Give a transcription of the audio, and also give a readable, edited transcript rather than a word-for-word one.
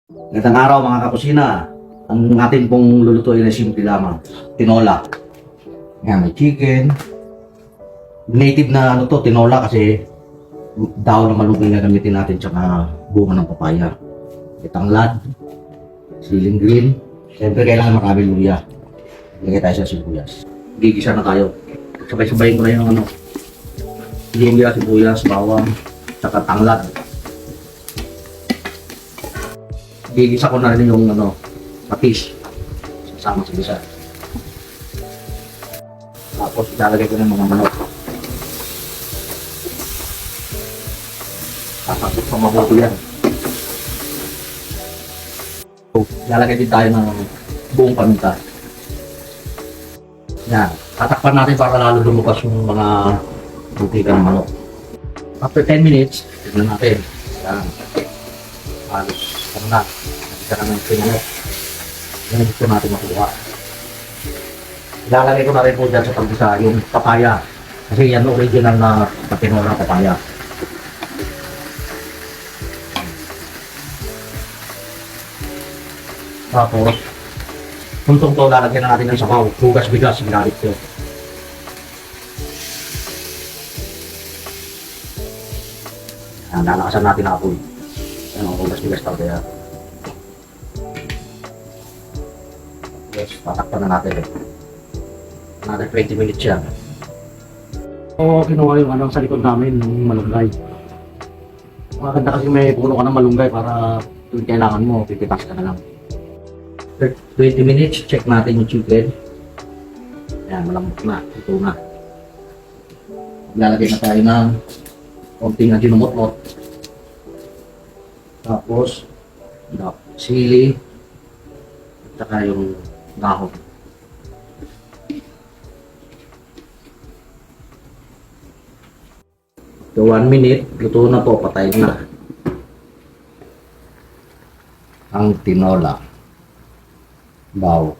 Magandang araw mga kakusina. Ang atin pong lulutuin ay simple lamang. Tinola. Yan, may chicken. Native na ano to, tinola kasi daw na malunggay na gamitin natin tsaka bunga ng papaya. May tanglad, siling green. Siyempre kailangan maraming luya. Lagay tayo sa sibuyas. Gigisa na tayo. Sabay-sabayin ko na yung ano. Luya, sibuyas, bawang, tsaka tanglad. Gigisa ko na rin yung ano, patis. Sasama sa gisa. Tapos ilalagay ko ng mga manok. Tapos pa mabuti yan. So, ilalagay din tayo ng buong paminta. Yan. Tatakpan natin para lalo lumabas yung mga butika ng manok. After 10 minutes, tignan natin. Yan. Ano na? Nagkita na ng pinanok. Yan gusto natin makuha. Ilalagay ko na rin po dyan sa pagbisa yung papaya. Kasi yan original na patinola papaya. Tapos, puntong to lalagyan na natin ng sabaw. Hugas bigas, minalit ko. Yan, lalakasan natin ang apoy. Yan, hugas bigas talaga yan. Yes, tatakpan na natin. Another 20 minutes yan. Oo, kinuha yung anong sa likod namin, yung malunggay. Maganda kasi may puno ka ng malunggay para kung kailangan mo, pipitas ka na lang. 20 minutes, check natin yung chicken. Ayan, malambot na, ito na. Lalagay na tayo ng konting ajinomotmot. Tapos, sili, at saka yung dahon. So 1 minute, luto na po, patay na ang tinola. Wow.